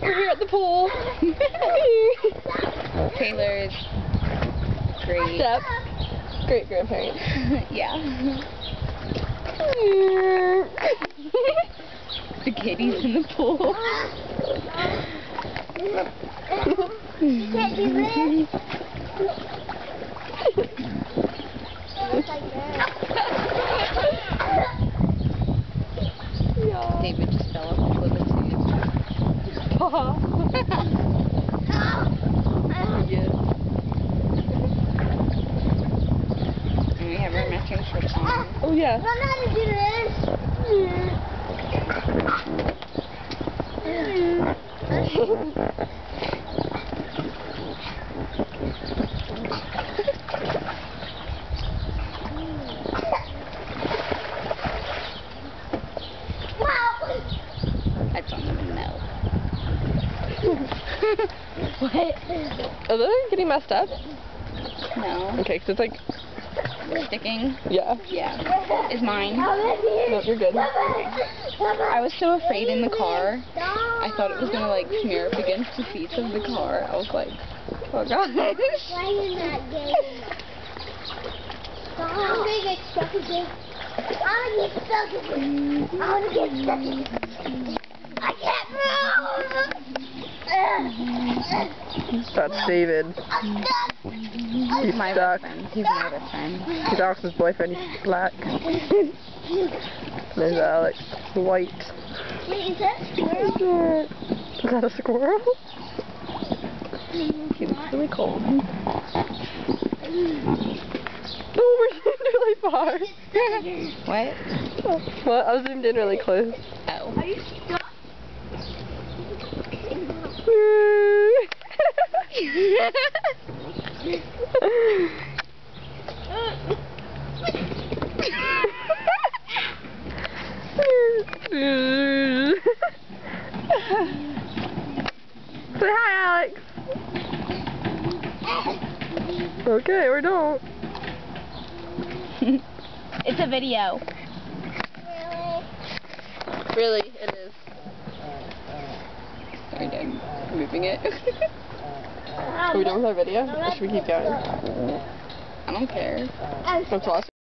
We're here at the pool. Taylor's great. Step. Great grandparent. Yeah. The kitty's in the pool. You can't do this. It's like that. Yeah. David just fell off with a tube. Paw. Yes. And we have our matching shirts on. Oh yeah. I don't know how to do this. I don't even know. What? Are they getting messed up? No. Okay, because it's like, Sticking? yeah. Yeah. Is mine. No, you're good. I was so afraid in the car. I thought it was going to like smear up against the seats of the car. I was like, oh gosh. Why are you not getting? I'm gonna get stuck again. I'm gonna get stuck again. I'm gonna get stuck again. I can't move. That's David. I'm stuck. He's My stuck. best friend. He's my best friend. He's Alex's boyfriend. He's black. There's Alex. White. Wait, is that a squirrel? Is that a squirrel? He looks really cold. Oh, we're zoomed really far. What? What? I was zoomed in really close. Oh. Are you stuck? Say hi, Alex. Okay, or don't. It's a video. Really? Really, it is. Sorry, Dad. Moving it. Are we done with our video? Or should we keep going? I don't care. Let's watch.